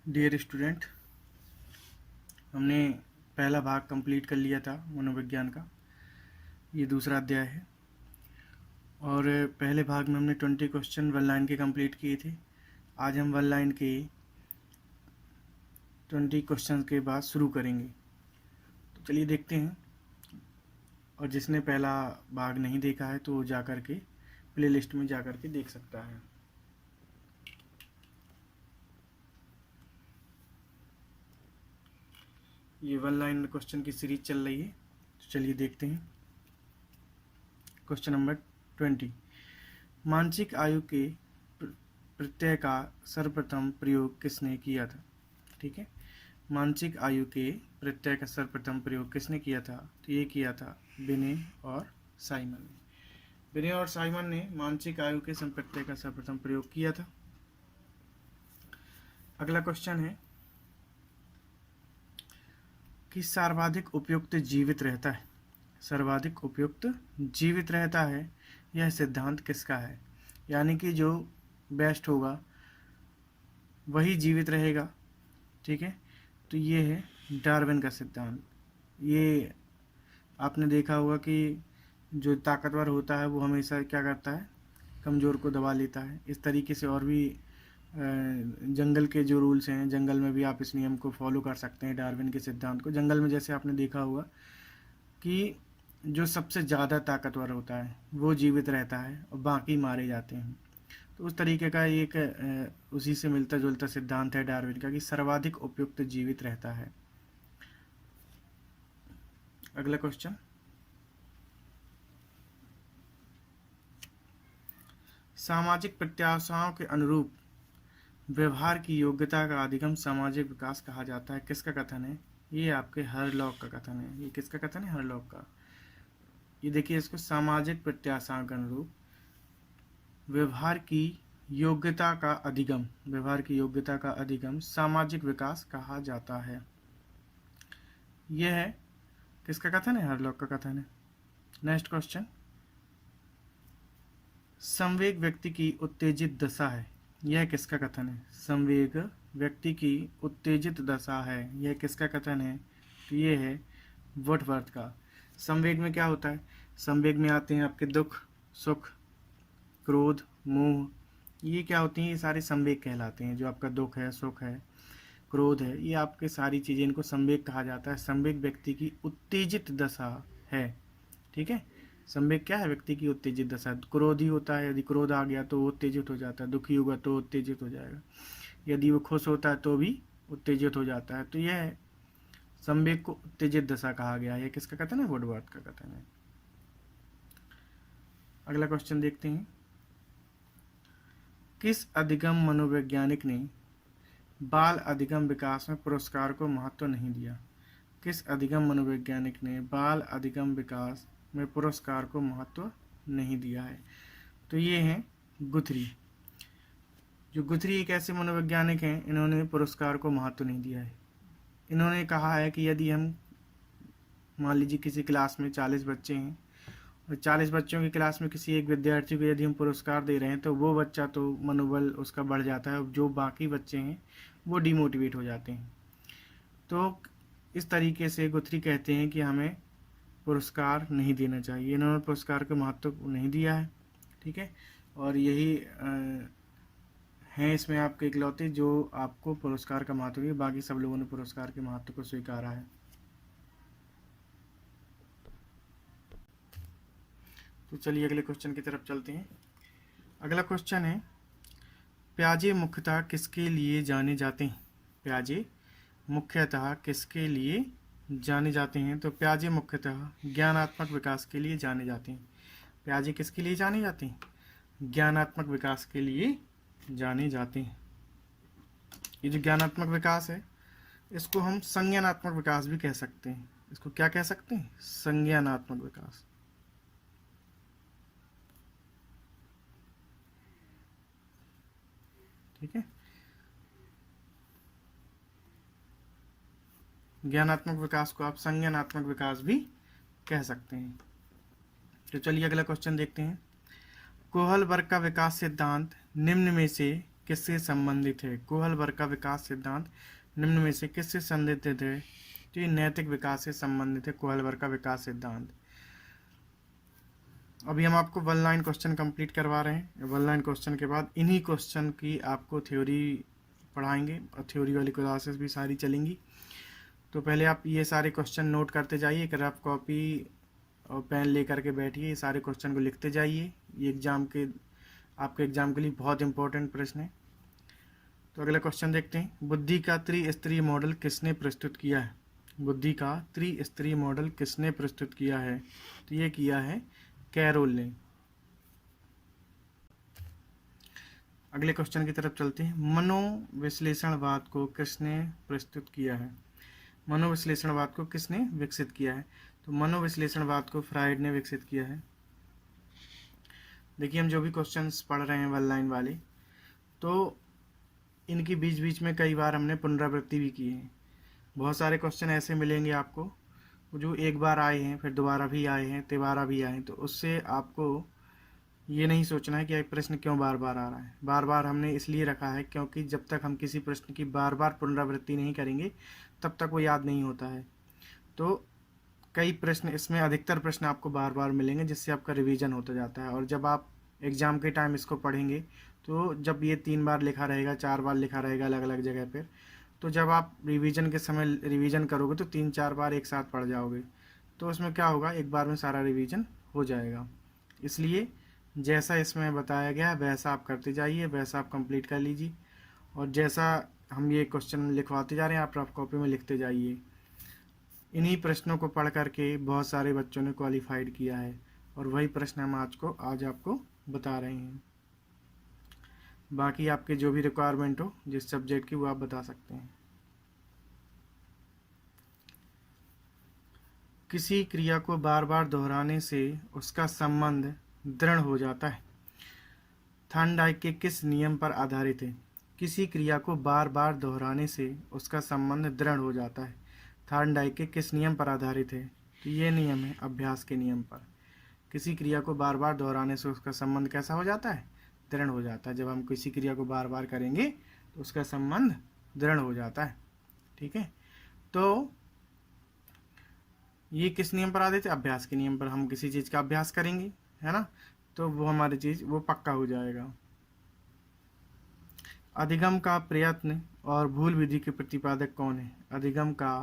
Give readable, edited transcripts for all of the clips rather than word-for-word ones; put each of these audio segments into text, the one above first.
Dear student, हमने पहला भाग कंप्लीट कर लिया था मनोविज्ञान का। ये दूसरा अध्याय है और पहले भाग में हमने 20 क्वेश्चन वन लाइन के कंप्लीट किए थे। आज हम वन लाइन के 20 क्वेश्चन के बाद शुरू करेंगे। तो चलिए देखते हैं। और जिसने पहला भाग नहीं देखा है तो जा कर के प्ले लिस्ट में जा कर के देख सकता है। ये वन लाइन क्वेश्चन की सीरीज चल रही है, तो चलिए देखते हैं। Question number 20। मानसिक आयु के प्रत्यय का सर्वप्रथम प्रयोग किसने किया था? ठीक है, मानसिक आयु के प्रत्यय का सर्वप्रथम प्रयोग किसने किया था? तो ये किया था बिने और साइमन ने। बिने और साइमन ने मानसिक आयु के प्रत्यय का सर्वप्रथम प्रयोग किया था। अगला क्वेश्चन है कि सर्वाधिक उपयुक्त जीवित रहता है। सर्वाधिक उपयुक्त जीवित रहता है, यह सिद्धांत किसका है? यानी कि जो बेस्ट होगा वही जीवित रहेगा। ठीक है, तो ये है डार्विन का सिद्धांत। ये आपने देखा होगा कि जो ताकतवर होता है वो हमेशा क्या करता है, कमज़ोर को दबा लेता है। इस तरीके से और भी जंगल के जो रूल्स हैं, जंगल में भी आप इस नियम को फॉलो कर सकते हैं, डार्विन के सिद्धांत को। जंगल में जैसे आपने देखा होगा कि जो सबसे ज़्यादा ताकतवर होता है वो जीवित रहता है और बाकी मारे जाते हैं। तो उस तरीके का एक उसी से मिलता जुलता सिद्धांत है डार्विन का कि सर्वाधिक उपयुक्त जीवित रहता है। अगला क्वेश्चन, सामाजिक प्रत्याशाओं के अनुरूप व्यवहार की योग्यता का अधिगम सामाजिक विकास कहा जाता है। किसका कथन है? ये आपके हरलॉक का कथन है। ये किसका कथन है? हरलॉक का। ये देखिए इसको, सामाजिक प्रत्याशाओं के अनुरूप व्यवहार की योग्यता का अधिगम, व्यवहार की योग्यता का अधिगम सामाजिक विकास कहा जाता है। यह है किसका कथन है? हरलॉक का कथन है। नेक्स्ट क्वेश्चन, संवेग व्यक्ति की उत्तेजित दशा है। यह किसका कथन है? संवेग व्यक्ति की उत्तेजित दशा है, यह किसका कथन है? तो ये है वुडवर्थ का। संवेग में क्या होता है? संवेग में आते हैं आपके दुख, सुख, क्रोध, मोह। ये क्या होती हैं? ये सारे संवेग कहलाते हैं। जो आपका दुख है, सुख है, क्रोध है, ये आपके सारी चीज़ें, इनको संवेग कहा जाता है। संवेग व्यक्ति की उत्तेजित दशा है। ठीक है, संवेग क्या है? व्यक्ति की उत्तेजित दशा। क्रोध ही होता है, यदि क्रोध आ गया तो वो उत्तेजित हो जाता है। दुखी होगा तो उत्तेजित हो जाएगा। यदि वो खुश होता है तो भी उत्तेजित हो जाता है। तो यह संवेग को उत्तेजित दशा कहा गया है। यह किसका कथन है? वुडवर्थ का कथन है। अगला क्वेश्चन देखते हैं, किस अधिगम मनोवैज्ञानिक ने बाल अधिगम विकास में पुरस्कार को महत्व नहीं दिया? किस अधिगम मनोवैज्ञानिक ने बाल अधिगम विकास में पुरस्कार को महत्व नहीं दिया है? तो ये हैं गुथरी। जो गुथरी एक ऐसे मनोवैज्ञानिक हैं, इन्होंने पुरस्कार को महत्व नहीं दिया है। इन्होंने कहा है कि यदि हम, मान लीजिए किसी क्लास में 40 बच्चे हैं और 40 बच्चों की क्लास में किसी एक विद्यार्थी को यदि हम पुरस्कार दे रहे हैं तो वो बच्चा तो मनोबल उसका बढ़ जाता है, जो बाकी बच्चे हैं वो डिमोटिवेट हो जाते हैं। तो इस तरीके से गुथरी कहते हैं कि हमें पुरस्कार नहीं देना चाहिए। इन्होंने पुरस्कार को महत्व नहीं दिया है। ठीक है, और यही हैं इसमें आपके इकलौते जो आपको पुरस्कार का महत्व दिया। बाकी सब लोगों ने पुरस्कार के महत्व को स्वीकारा है। तो चलिए अगले क्वेश्चन की तरफ चलते हैं। अगला क्वेश्चन है, प्याजे मुख्यतः किसके लिए जाने जाते हैं? प्याजे मुख्यतः किसके लिए जाने जाते हैं? तो प्याजे मुख्यतः ज्ञानात्मक विकास के लिए जाने जाते हैं। प्याजे किसके लिए जाने जाते हैं? ज्ञानात्मक विकास के लिए जाने जाते हैं। ये जो ज्ञानात्मक विकास है, इसको हम संज्ञानात्मक विकास भी कह सकते हैं। इसको क्या कह सकते हैं? संज्ञानात्मक विकास। ठीक है, ज्ञानात्मक विकास को आप संज्ञानात्मक विकास भी कह सकते हैं। तो चलिए अगला क्वेश्चन देखते हैं। कोहलबर्ग का विकास सिद्धांत निम्न में से किससे संबंधित है? कोहलबर्ग का विकास सिद्धांत निम्न में से किससे संबंधित है? तो ये नैतिक विकास से संबंधित है, कोहलबर्ग का विकास सिद्धांत। अभी हम आपको वन लाइन क्वेश्चन कंप्लीट करवा रहे हैं। वन लाइन क्वेश्चन के बाद इन्हीं क्वेश्चन की आपको थ्योरी पढ़ाएंगे और थ्योरी वाली क्लासेस भी सारी चलेंगी। तो पहले आप ये सारे क्वेश्चन नोट करते जाइए, एक रफ कॉपी और पेन लेकर के बैठिए, ये सारे क्वेश्चन को लिखते जाइए। ये आपके एग्जाम के लिए बहुत इंपॉर्टेंट प्रश्न है। तो अगला क्वेश्चन देखते हैं। बुद्धि का त्रिस्तरीय मॉडल किसने प्रस्तुत किया है? बुद्धि का त्रिस्तरीय मॉडल किसने प्रस्तुत किया है? तो ये किया है कैरोल ने। अगले क्वेश्चन की तरफ चलते हैं। मनोविश्लेषणवाद को किसने प्रस्तुत किया है? मनोविश्लेषणवाद को किसने विकसित किया है? तो मनोविश्लेषणवाद को फ्राइड ने विकसित किया है। देखिए, हम जो भी क्वेश्चंस पढ़ रहे हैं वन लाइन वाले, तो इनकी बीच बीच में कई बार हमने पुनरावृत्ति भी की है। बहुत सारे क्वेश्चन ऐसे मिलेंगे आपको जो एक बार आए हैं, फिर दोबारा भी आए हैं, तिबारा भी आए हैं। तो उससे आपको ये नहीं सोचना है कि एक प्रश्न क्यों बार बार आ रहा है। बार बार हमने इसलिए रखा है क्योंकि जब तक हम किसी प्रश्न की बार बार पुनरावृत्ति नहीं करेंगे तब तक वो याद नहीं होता है। तो कई प्रश्न इसमें, अधिकतर प्रश्न आपको बार बार मिलेंगे, जिससे आपका रिवीजन होता जाता है। और जब आप एग्ज़ाम के टाइम इसको पढ़ेंगे, तो जब ये 3 बार लिखा रहेगा, 4 बार लिखा रहेगा अलग अलग जगह पर, तो जब आप रिवीजन के समय रिवीजन करोगे तो 3-4 बार एक साथ पढ़ जाओगे। तो उसमें क्या होगा, एक बार में सारा रिवीजन हो जाएगा। इसलिए जैसा इसमें बताया गया है वैसा आप करते जाइए, वैसा आप कंप्लीट कर लीजिए। और जैसा हम ये क्वेश्चन लिखवाते जा रहे हैं, आप रफ कॉपी में लिखते जाइए। इन्हीं प्रश्नों को पढ़ करके बहुत सारे बच्चों ने क्वालिफाइड किया है, और वही प्रश्न हम आज आपको बता रहे हैं। बाकी आपके जो भी रिक्वायरमेंट हो जिस सब्जेक्ट की, वो आप बता सकते हैं। किसी क्रिया को बार बार दोहराने से उसका संबंध दृढ़ हो जाता है, थॉर्नडाइक के किस नियम पर आधारित है? किसी क्रिया को बार बार दोहराने से उसका संबंध दृढ़ हो जाता है, थॉर्नडाइक के किस नियम पर आधारित है? तो ये नियम है अभ्यास के नियम पर। किसी क्रिया को बार बार दोहराने से उसका संबंध कैसा हो जाता है? दृढ़ हो जाता है। जब हम किसी क्रिया को बार बार करेंगे तो उसका संबंध दृढ़ हो जाता है। ठीक है, तो ये किस नियम पर आधारित है? अभ्यास के नियम पर। हम किसी चीज़ का अभ्यास करेंगे, है ना, तो वो हमारी चीज़ वो पक्का हो जाएगा। अधिगम का प्रयत्न और भूल विधि के प्रतिपादक कौन है? अधिगम का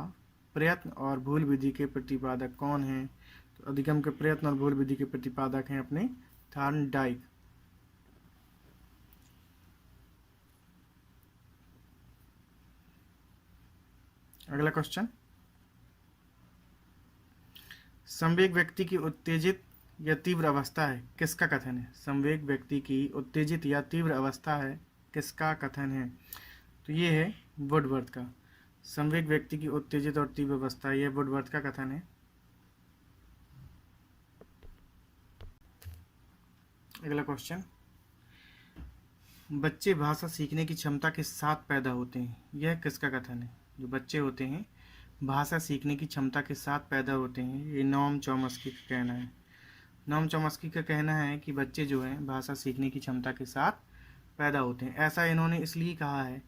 प्रयत्न और भूल विधि के प्रतिपादक कौन है? तो अधिगम के प्रयत्न और भूल विधि के प्रतिपादक हैं अपने थॉर्नडाइक। अगला क्वेश्चन। संवेग व्यक्ति की उत्तेजित या तीव्र अवस्था है, किसका कथन है? संवेग व्यक्ति की उत्तेजित या तीव्र अवस्था है, किसका कथन है? तो ये है वुडवर्थ का। संवेग व्यक्ति की उत्तेजित और तीव्र अवस्था, यह वुडवर्थ का कथन है। अगला क्वेश्चन। बच्चे भाषा सीखने की क्षमता के साथ पैदा होते हैं, यह किसका कथन है? जो बच्चे होते हैं भाषा सीखने की क्षमता के साथ पैदा होते हैं, ये नॉम चॉम्स्की का कहना है। नॉम चॉम्स्की का कहना है कि बच्चे जो हैं भाषा सीखने की क्षमता के साथ पैदा होते हैं। ऐसा इन्होंने इसलिए कहा है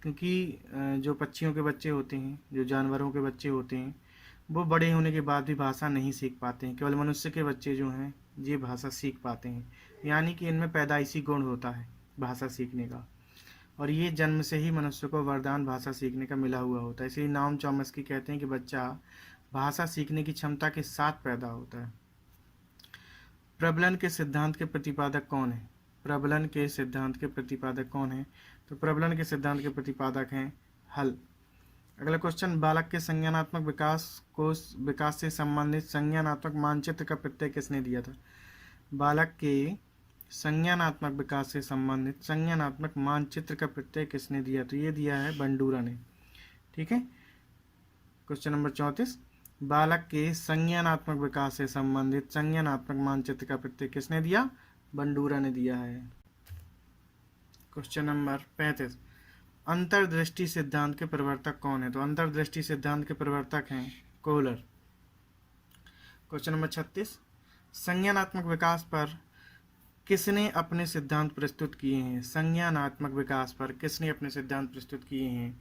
क्योंकि जो पक्षियों के बच्चे होते हैं, जो जानवरों के बच्चे होते हैं, वो बड़े होने के बाद भी भाषा नहीं सीख पाते हैं। केवल मनुष्य के बच्चे जो हैं ये भाषा सीख पाते हैं, यानी कि इनमें पैदाइशी गुण होता है भाषा सीखने का, और ये जन्म से ही मनुष्य को वरदान भाषा सीखने का मिला हुआ होता है। इसलिए नॉम चॉम्स्की कहते हैं कि बच्चा भाषा सीखने की क्षमता के साथ पैदा होता है। प्रबलन के सिद्धांत के प्रतिपादक कौन है? प्रबलन के सिद्धांत के प्रतिपादक कौन है? तो प्रबलन के सिद्धांत के प्रतिपादक हैं हल। अगला क्वेश्चन। बालक के संज्ञानात्मक विकास से संबंधित संज्ञानात्मक मानचित्र का प्रत्यय किसने दिया था? बालक के संज्ञानात्मक विकास से संबंधित संज्ञानात्मक मानचित्र का प्रत्यय किसने दिया? तो ये दिया है बंडूरा ने। ठीक है, क्वेश्चन नंबर 34। बालक के संज्ञानात्मक विकास से संबंधित संज्ञानात्मक मानचित्र का प्रत्यय किसने दिया? बंडूरा ने दिया है। Question number 35। अंतर्दृष्टि सिद्धांत के प्रवर्तक कौन है? तो अंतर्दृष्टि सिद्धांत के प्रवर्तक हैं कोहलर। Question number 36। संज्ञानात्मक विकास पर किसने अपने सिद्धांत प्रस्तुत किए हैं? संज्ञानात्मक विकास पर किसने अपने सिद्धांत प्रस्तुत किए हैं?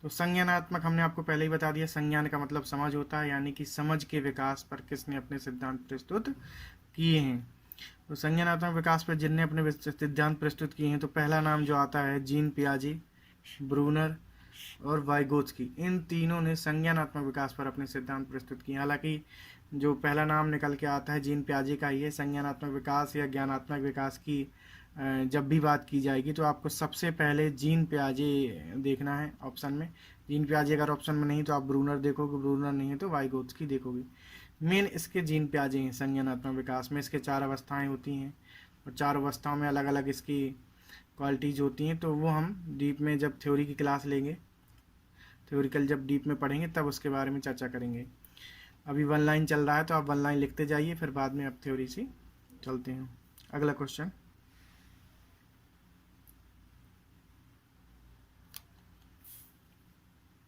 तो संज्ञानात्मक हमने आपको पहले ही बता दिया, संज्ञान का मतलब समझ होता है, यानी कि समझ के विकास पर किसने अपने सिद्धांत प्रस्तुत किए हैं। तो संज्ञानात्मक विकास पर जिनने अपने सिद्धांत प्रस्तुत किए हैं, तो पहला नाम जो आता है जीन पियाजे, ब्रूनर और वाइगोत्स्की। इन तीनों ने संज्ञानात्मक विकास पर अपने सिद्धांत प्रस्तुत किए। हालांकि जो पहला नाम निकल के आता है जीन पियाजे का ही है। संज्ञानात्मक विकास या ज्ञानात्मक विकास की जब भी बात की जाएगी तो आपको सबसे पहले जीन पियाजे देखना है ऑप्शन में। जीन पियाजे अगर ऑप्शन में नहीं तो आप ब्रूनर देखोगे, ब्रूनर नहीं है तो वाइगोत्स्की देखोगे। मेन इसके जीन पियाजे हैं। संज्ञानात्मक विकास में इसके 4 अवस्थाएं होती हैं और 4 अवस्थाओं में अलग अलग इसकी क्वालिटीज़ होती हैं। तो वो हम डीप में जब थ्योरी की क्लास लेंगे, थ्योरिकल जब डीप में पढ़ेंगे तब उसके बारे में चर्चा करेंगे। अभी 1 लाइन चल रहा है तो आप 1 लाइन लिखते जाइए, फिर बाद में आप थ्योरी से चलते हैं। अगला क्वेश्चन,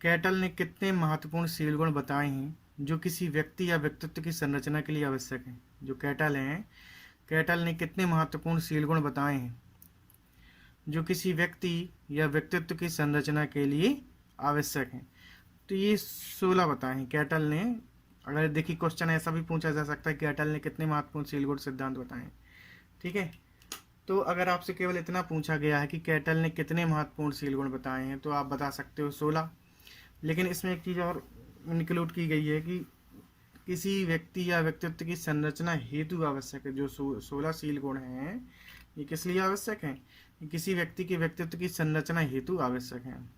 कैटल ने कितने महत्वपूर्ण शील गुण बताए हैं जो किसी व्यक्ति या व्यक्तित्व की संरचना के लिए आवश्यक हैं? जो कैटल हैं, कैटल ने कितने महत्वपूर्ण शील गुण बताए हैं जो किसी व्यक्ति या व्यक्तित्व की संरचना के लिए आवश्यक हैं? तो ये 16 बताए हैं कैटल ने। अगर देखिए क्वेश्चन ऐसा भी पूछा जा सकता है, कैटल ने कितने महत्वपूर्ण शील गुण सिद्धांत बताए हैं। ठीक है, तो अगर आपसे केवल इतना पूछा गया है कि कैटल ने कितने महत्वपूर्ण शील गुण बताए हैं तो आप बता सकते हो 16। लेकिन इसमें एक चीज़ और इंक्लूड की गई है कि किसी व्यक्ति या व्यक्तित्व की संरचना हेतु आवश्यक है। जो 16 शील गुण हैं ये किस लिए आवश्यक हैं? ये किसी व्यक्ति के व्यक्तित्व की संरचना हेतु आवश्यक हैं।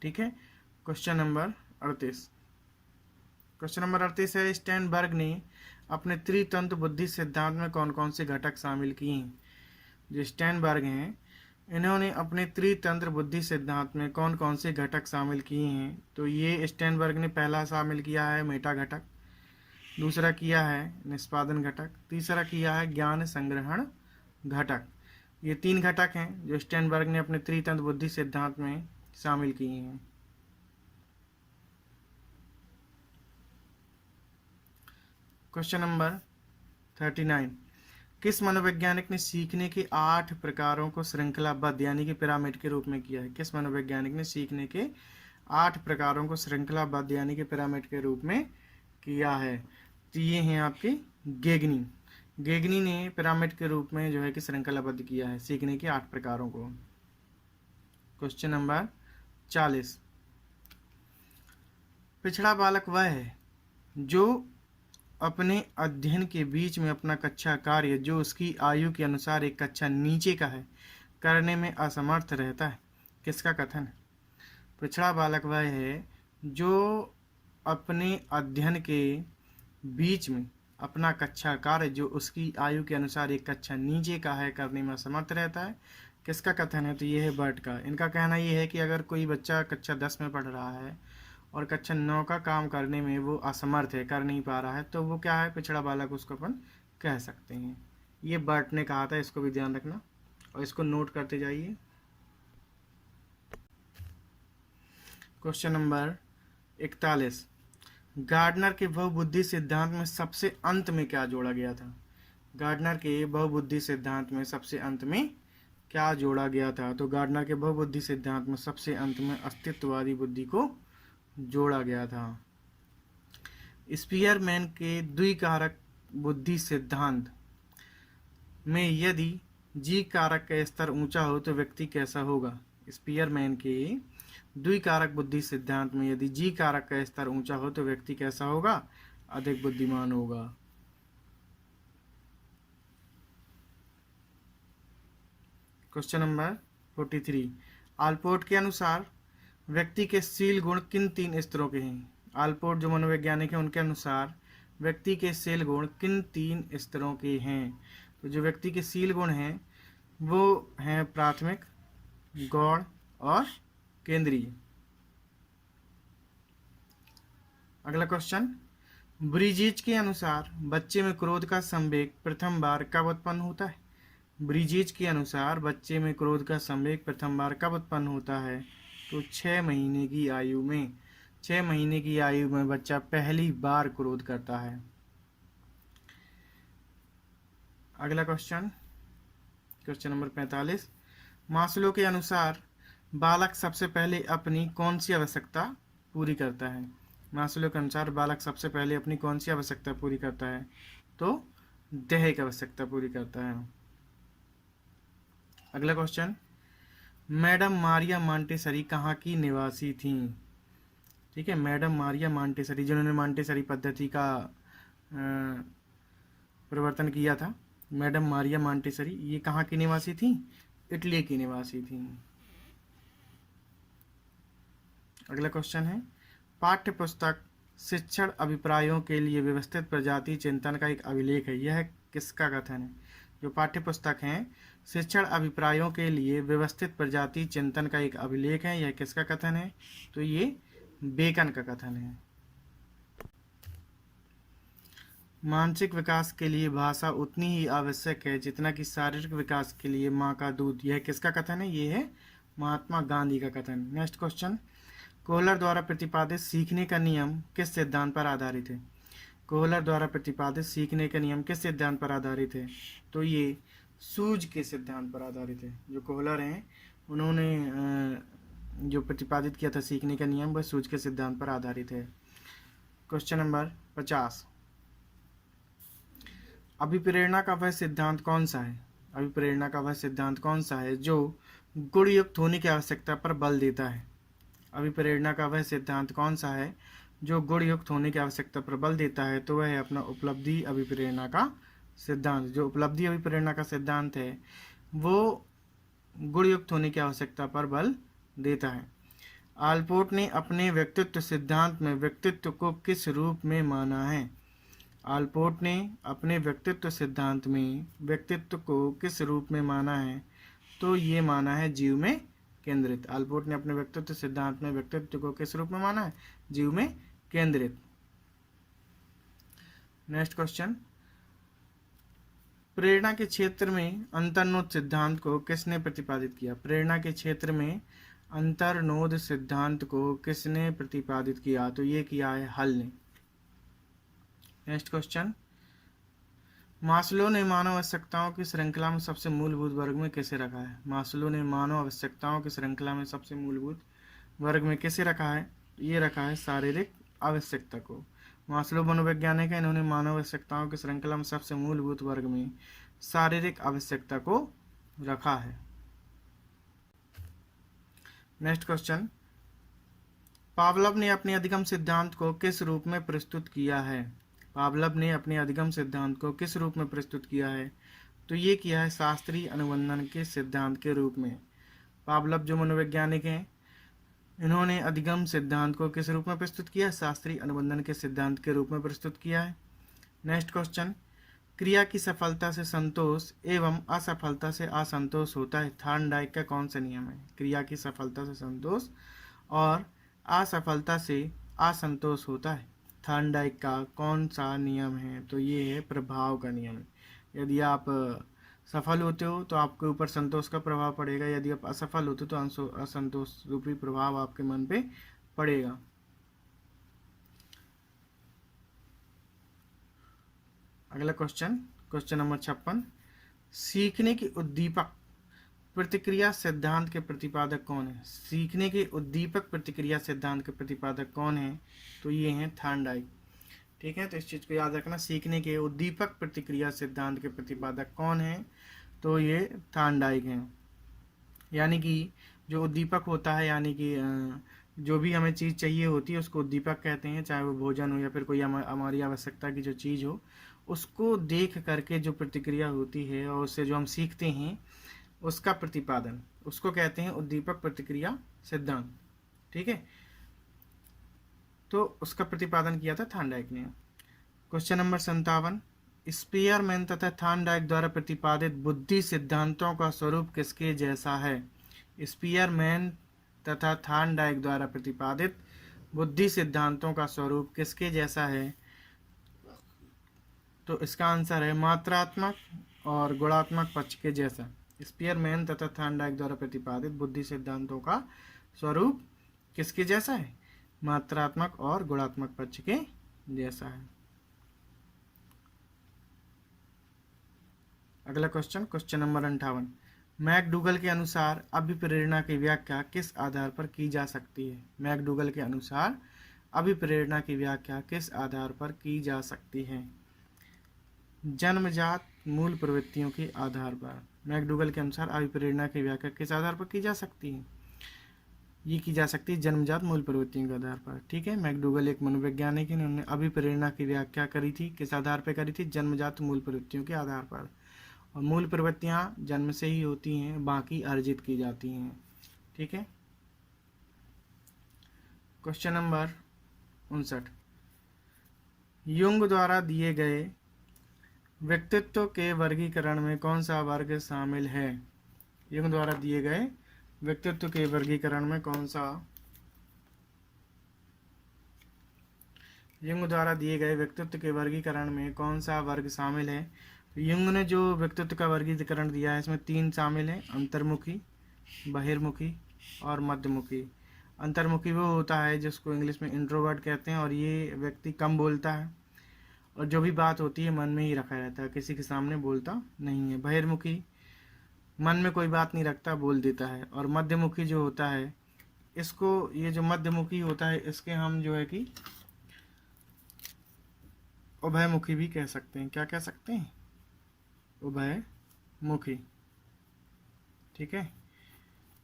ठीक है, क्वेश्चन नंबर 38। क्वेश्चन नंबर 38 है, स्टैनबर्ग ने अपने त्रितंत्र बुद्धि सिद्धांत में कौन कौन से घटक शामिल किए हैं? जो स्टैनबर्ग हैं इन्होंने अपने त्रितंत्र बुद्धि सिद्धांत में कौन कौन से घटक शामिल किए हैं? तो ये स्टैनबर्ग ने पहला शामिल किया है मेटा घटक, दूसरा किया है निष्पादन घटक, तीसरा किया है ज्ञान संग्रहण घटक। ये 3 घटक हैं जो स्टैनबर्ग ने अपने त्रितंत्र बुद्धि सिद्धांत में शामिल किए हैं। क्वेश्चन नंबर 39, किस मनोवैज्ञानिक ने सीखने के 8 प्रकारों को श्रृंखलाबद्ध यानी कि पिरामिड के रूप में किया है? किस मनोवैज्ञानिक ने सीखने के 8 प्रकारों को श्रृंखलाबद्ध यानी कि पिरामिड के रूप में किया है? तो ये हैं आपके गेगनी। गेगनी ने पिरामिड के रूप में जो है कि श्रृंखलाबद्ध किया है सीखने के 8 प्रकारों को। क्वेश्चन नंबर 40, पिछड़ा बालक वह है जो अपने अध्ययन के बीच में अपना कक्षा कार्य जो उसकी आयु के अनुसार एक कक्षा नीचे का है करने में असमर्थ रहता है। किसका कथन है? पिछड़ा बालक वह है जो अपने अध्ययन के बीच में अपना कक्षा कार्य जो उसकी आयु के अनुसार एक कक्षा नीचे का है करने में असमर्थ रहता है। किसका कथन है? तो ये है बर्ट का। इनका कहना ये है कि अगर कोई बच्चा कक्षा 10 में पढ़ रहा है और कक्षा 9 का काम करने में वो असमर्थ है, कर नहीं पा रहा है, तो वो क्या है? पिछड़ा बालक उसको अपन कह सकते हैं। ये बर्ट ने कहा था, इसको भी ध्यान रखना और इसको नोट करते जाइए। क्वेश्चन नंबर 41, गार्डनर के बहुबुद्धि सिद्धांत में सबसे अंत में क्या जोड़ा गया था? गार्डनर के बहुबुद्धि सिद्धांत में सबसे अंत में क्या जोड़ा गया था? तो गार्डनर के बहुबुद्धि सिद्धांत में सबसे अंत में अस्तित्ववादी बुद्धि को जोड़ा गया था। स्पीयरमैन के द्विकारक बुद्धि सिद्धांत में यदि जी कारक का स्तर ऊंचा हो तो व्यक्ति कैसा होगा? स्पीयरमैन के द्विकारक बुद्धि सिद्धांत में यदि जी कारक का स्तर ऊंचा हो तो व्यक्ति कैसा होगा? अधिक बुद्धिमान होगा। क्वेश्चन नंबर 43, आलपोर्ट के अनुसार व्यक्ति के शील गुण किन 3 स्तरों के हैं? आलपोर्ट जो मनोवैज्ञानिक है उनके अनुसार व्यक्ति के शील गुण किन 3 स्तरों के हैं? तो जो व्यक्ति के शील गुण हैं वो हैं प्राथमिक, गौण और केंद्रीय। अगला क्वेश्चन, ब्रिजिज के अनुसार बच्चे में क्रोध का संवेग प्रथम बार कब उत्पन्न होता है? ब्रिजिज के अनुसार बच्चे में क्रोध का संवेग प्रथम बार कब उत्पन्न होता है? तो 6 महीने की आयु में। 6 महीने की आयु में बच्चा पहली बार क्रोध करता है। अगला क्वेश्चन, क्वेश्चन नंबर 45, मास्लो के अनुसार बालक सबसे पहले अपनी कौन सी आवश्यकता पूरी करता है? मास्लो के अनुसार बालक सबसे पहले अपनी कौन सी आवश्यकता पूरी करता है? तो देह की आवश्यकता पूरी करता है। अगला क्वेश्चन, मैडम मारिया मांटेसरी कहाँ की निवासी थी? ठीक है, मैडम मारिया मांटेसरी, जिन्होंने मांटेसरी पद्धति का प्रवर्तन किया था, मैडम मारिया मांटेसरी, ये कहाँ की निवासी थी? इटली की निवासी थी। अगला क्वेश्चन है, पाठ्य पुस्तक शिक्षण अभिप्रायों के लिए व्यवस्थित प्रजाति चिंतन का एक अभिलेख है, यह किसका कथन है? जो पाठ्य पुस्तक है शिक्षण अभिप्रायों के लिए व्यवस्थित प्रजाति चिंतन का एक अभिलेख है, यह किसका कथन है? तो ये बेकन का कथन है। मानसिक विकास के लिए भाषा उतनी ही आवश्यक है जितना कि शारीरिक विकास के लिए माँ का दूध, यह किसका कथन है? ये है महात्मा गांधी का कथन। नेक्स्ट क्वेश्चन, कोहलर द्वारा प्रतिपादित सीखने का नियम किस सिद्धांत पर आधारित है? कोहलर द्वारा प्रतिपादित सीखने का नियम किस सिद्धांत पर आधारित है? तो ये सूझ के सिद्धांत पर आधारित है। जो कोहलर हैं उन्होंने जो प्रतिपादित किया था सीखने का नियम, वह सूझ के सिद्धांत पर आधारित है। क्वेश्चन नंबर 50, अभिप्रेरणा का वह सिद्धांत कौन सा है? अभिप्रेरणा का वह सिद्धांत कौन सा है जो गुणयुक्त होने की आवश्यकता पर बल देता है? अभिप्रेरणा का वह सिद्धांत कौन सा है जो गुणयुक्त होने की आवश्यकता पर बल देता है? तो वह है अपना उपलब्धि अभिप्रेरणा का सिद्धांत। जो उपलब्धि अभिप्रेरणा का सिद्धांत है वो गुणयुक्त होने की आवश्यकता पर बल देता है। आलपोर्ट ने अपने व्यक्तित्व सिद्धांत में व्यक्तित्व को किस रूप में माना है? आलपोर्ट ने अपने व्यक्तित्व सिद्धांत में व्यक्तित्व को किस रूप में माना है? तो ये माना है जीव में केंद्रित। आलपोर्ट ने अपने व्यक्तित्व सिद्धांत में व्यक्तित्व को किस रूप में माना है? जीव में केंद्रित। नेक्स्ट क्वेश्चन, प्रेरणा के क्षेत्र में अंतर्नोद सिद्धांत को किसने प्रतिपादित किया? प्रेरणा के क्षेत्र में अंतर्नोद सिद्धांत को किसने प्रतिपादित किया? तो ये किया है हल ने। नेक्स्ट क्वेश्चन, मास्लो ने मानव आवश्यकताओं की श्रृंखला में सबसे मूलभूत वर्ग में किसे रखा है? मास्लो ने मानव आवश्यकताओं की श्रृंखला में सबसे मूलभूत वर्ग में किसे रखा है? ये रखा है शारीरिक आवश्यकता को। मास्लो मनोवैज्ञानिक है, इन्होंने मानव आवश्यकताओं की श्रृंखला में सबसे मूलभूत वर्ग में शारीरिक आवश्यकता को रखा है। नेक्स्ट क्वेश्चन, पावलव ने अपने अधिगम सिद्धांत को किस रूप में प्रस्तुत किया है? पावलव ने अपने अधिगम सिद्धांत को किस रूप में प्रस्तुत किया है? तो ये किया है शास्त्रीय अनुबंधन के सिद्धांत के रूप में। पावलव जो मनोवैज्ञानिक हैं, इन्होंने अधिगम सिद्धांत को किस रूप में प्रस्तुत किया? शास्त्रीय अनुबंधन के सिद्धांत के रूप में प्रस्तुत किया है। नेक्स्ट क्वेश्चन, क्रिया की सफलता से संतोष एवं असफलता से असंतोष होता है, थॉर्नडाइक का कौन सा नियम है? क्रिया की सफलता से संतोष और असफलता से असंतोष होता है, थॉर्नडाइक का कौन सा नियम है? तो ये है प्रभाव का नियम। यदि आप सफल होते हो तो आपके ऊपर संतोष का प्रभाव पड़ेगा, यदि आप असफल होते हो तो असंतोष रूपी प्रभाव आपके मन पे पड़ेगा। अगला क्वेश्चन, क्वेश्चन नंबर 56, सीखने की उद्दीपक प्रतिक्रिया सिद्धांत के प्रतिपादक कौन है? सीखने के उद्दीपक प्रतिक्रिया सिद्धांत के प्रतिपादक कौन है? तो ये हैं थॉर्नडाइक। ठीक है, तो इस चीज़ को याद रखना, सीखने के उद्दीपक प्रतिक्रिया सिद्धांत के प्रतिपादक कौन है? तो ये थॉर्नडाइक हैं। यानी कि जो उद्दीपक होता है, यानी कि जो भी हमें चीज़ चाहिए होती है उसको उद्दीपक कहते हैं, चाहे वो भोजन हो या फिर कोई हमारी आवश्यकता की जो चीज़ हो, उसको देख करके जो प्रतिक्रिया होती है और उससे जो हम सीखते हैं उसका प्रतिपादन, उसको कहते हैं उद्दीपक प्रतिक्रिया सिद्धांत। ठीक है, तो उसका प्रतिपादन किया था थॉर्नडाइक ने। क्वेश्चन नंबर 57, स्पीयरमैन तथा थॉर्नडाइक द्वारा प्रतिपादित बुद्धि सिद्धांतों का स्वरूप किसके जैसा है? स्पीयरमैन तथा थॉर्नडाइक द्वारा प्रतिपादित बुद्धि सिद्धांतों का स्वरूप किसके जैसा है? तो इसका आंसर है मात्रात्मक और गुणात्मक पक्ष के जैसा। स्पीयरमैन तथा थॉर्नडाइक द्वारा प्रतिपादित बुद्धि सिद्धांतों का स्वरूप किसके जैसा है? मात्रात्मक और गुणात्मक पक्ष के जैसा है। अगला क्वेश्चन, क्वेश्चन नंबर 58। मैकडूगल के अनुसार अभिप्रेरणा की व्याख्या किस आधार पर की जा सकती है? मैकडूगल के अनुसार अभिप्रेरणा की व्याख्या किस आधार पर की जा सकती है? जन्मजात मूल प्रवृत्तियों के आधार पर। मैकडूगल के अनुसार अभिप्रेरणा की व्याख्या किस आधार पर की जा सकती है? ये की जा सकती है जन्मजात मूल प्रवृत्तियों के आधार पर। ठीक है, मैकडूगल एक मनोवैज्ञानिक है, उन्होंने अभिप्रेरणा की व्याख्या करी थी, किस आधार पर करी थी? जन्मजात मूल प्रवृत्तियों के आधार पर। और मूल प्रवृत्तियाँ जन्म से ही होती हैं, बाकी अर्जित की जाती हैं। ठीक है, क्वेश्चन नंबर 59। युंग द्वारा दिए गए व्यक्तित्व के वर्गीकरण में कौन सा वर्ग शामिल है? युंग द्वारा दिए गए व्यक्तित्व के वर्गीकरण में कौन सा युंग द्वारा दिए गए व्यक्तित्व के वर्गीकरण में कौन सा वर्ग शामिल है? तो युंग ने जो व्यक्तित्व का वर्गीकरण दिया है इसमें 3 शामिल हैं, अंतर्मुखी, बहिर्मुखी और मध्यमुखी। अंतर्मुखी वो होता है जिसको इंग्लिश में इंट्रोवर्ट कहते हैं, और ये व्यक्ति कम बोलता है और जो भी बात होती है मन में ही रखा रहता है, किसी के सामने बोलता नहीं है। बहिर्मुखी मन में कोई बात नहीं रखता, बोल देता है। और मध्यमुखी जो होता है, इसको, ये जो मध्यमुखी होता है इसके हम जो है कि उभयमुखी भी कह सकते हैं। क्या कह सकते हैं? उभयमुखी। ठीक है,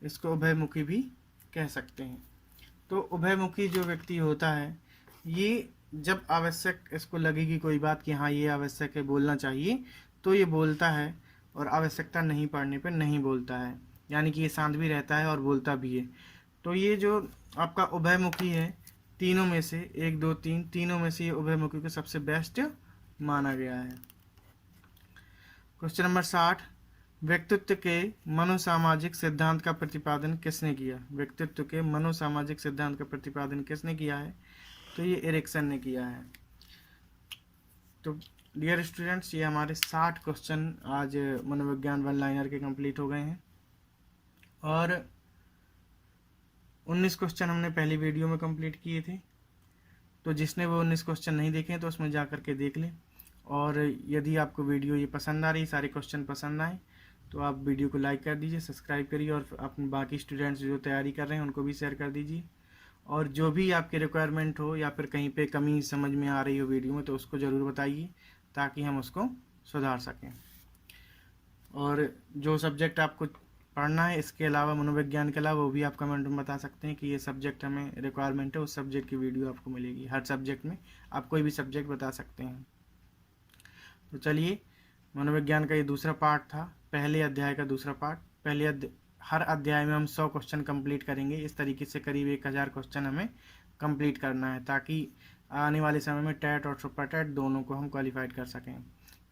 इसको उभयमुखी भी कह सकते हैं। तो उभयमुखी जो व्यक्ति होता है, ये जब आवश्यक इसको लगेगी कोई बात कि हाँ ये आवश्यक है, बोलना चाहिए, तो ये बोलता है, और आवश्यकता नहीं पड़ने पर नहीं बोलता है। यानी कि ये शांत भी रहता है और बोलता भी है। तो ये जो आपका उभयमुखी है, तीनों में से 1 2 3 तीनों में से ये उभयमुखी को सबसे बेस्ट माना गया है। Question number 60। व्यक्तित्व के मनोसामाजिक सिद्धांत का प्रतिपादन किसने किया? व्यक्तित्व के मनोसामाजिक सिद्धांत का प्रतिपादन किसने किया है? तो ये एरिक्सन ने किया है। तो डियर स्टूडेंट्स, ये हमारे 60 क्वेश्चन आज मनोविज्ञान वन लाइनर के कंप्लीट हो गए हैं, और 19 क्वेश्चन हमने पहली वीडियो में कंप्लीट किए थे। तो जिसने वो 19 क्वेश्चन नहीं देखे तो उसमें जा करके देख लें। और यदि आपको वीडियो ये पसंद आ रही, सारे क्वेश्चन पसंद आए, तो आप वीडियो को लाइक कर दीजिए, सब्सक्राइब करिए, और अपने बाकी स्टूडेंट्स जो तैयारी कर रहे हैं उनको भी शेयर कर दीजिए। और जो भी आपके रिक्वायरमेंट हो या फिर कहीं पे कमी समझ में आ रही हो वीडियो में, तो उसको ज़रूर बताइए ताकि हम उसको सुधार सकें। और जो सब्जेक्ट आपको पढ़ना है इसके अलावा, मनोविज्ञान के अलावा, वो भी आप कमेंट में बता सकते हैं कि ये सब्जेक्ट हमें रिक्वायरमेंट है, उस सब्जेक्ट की वीडियो आपको मिलेगी। हर सब्जेक्ट में आप कोई भी सब्जेक्ट बता सकते हैं। तो चलिए, मनोविज्ञान का ये दूसरा पार्ट था, पहले अध्याय का दूसरा पार्ट। हर अध्याय में हम 100 क्वेश्चन कंप्लीट करेंगे। इस तरीके से करीब 1000 क्वेश्चन हमें कंप्लीट करना है, ताकि आने वाले समय में टेट और सुपर टेट दोनों को हम क्वालिफाइड कर सकें।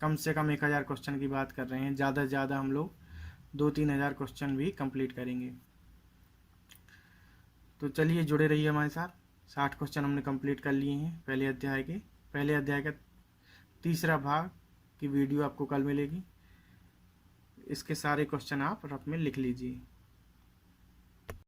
कम से कम 1000 क्वेश्चन की बात कर रहे हैं, ज़्यादा से ज़्यादा हम लोग 2-3 हज़ार क्वेश्चन भी कंप्लीट करेंगे। तो चलिए, जुड़े रहिए हमारे साथ। 60 क्वेश्चन हमने कंप्लीट कर लिए हैं पहले अध्याय का तीसरा भाग की वीडियो आपको कल मिलेगी। इसके सारे क्वेश्चन आप रफ में लिख लीजिए।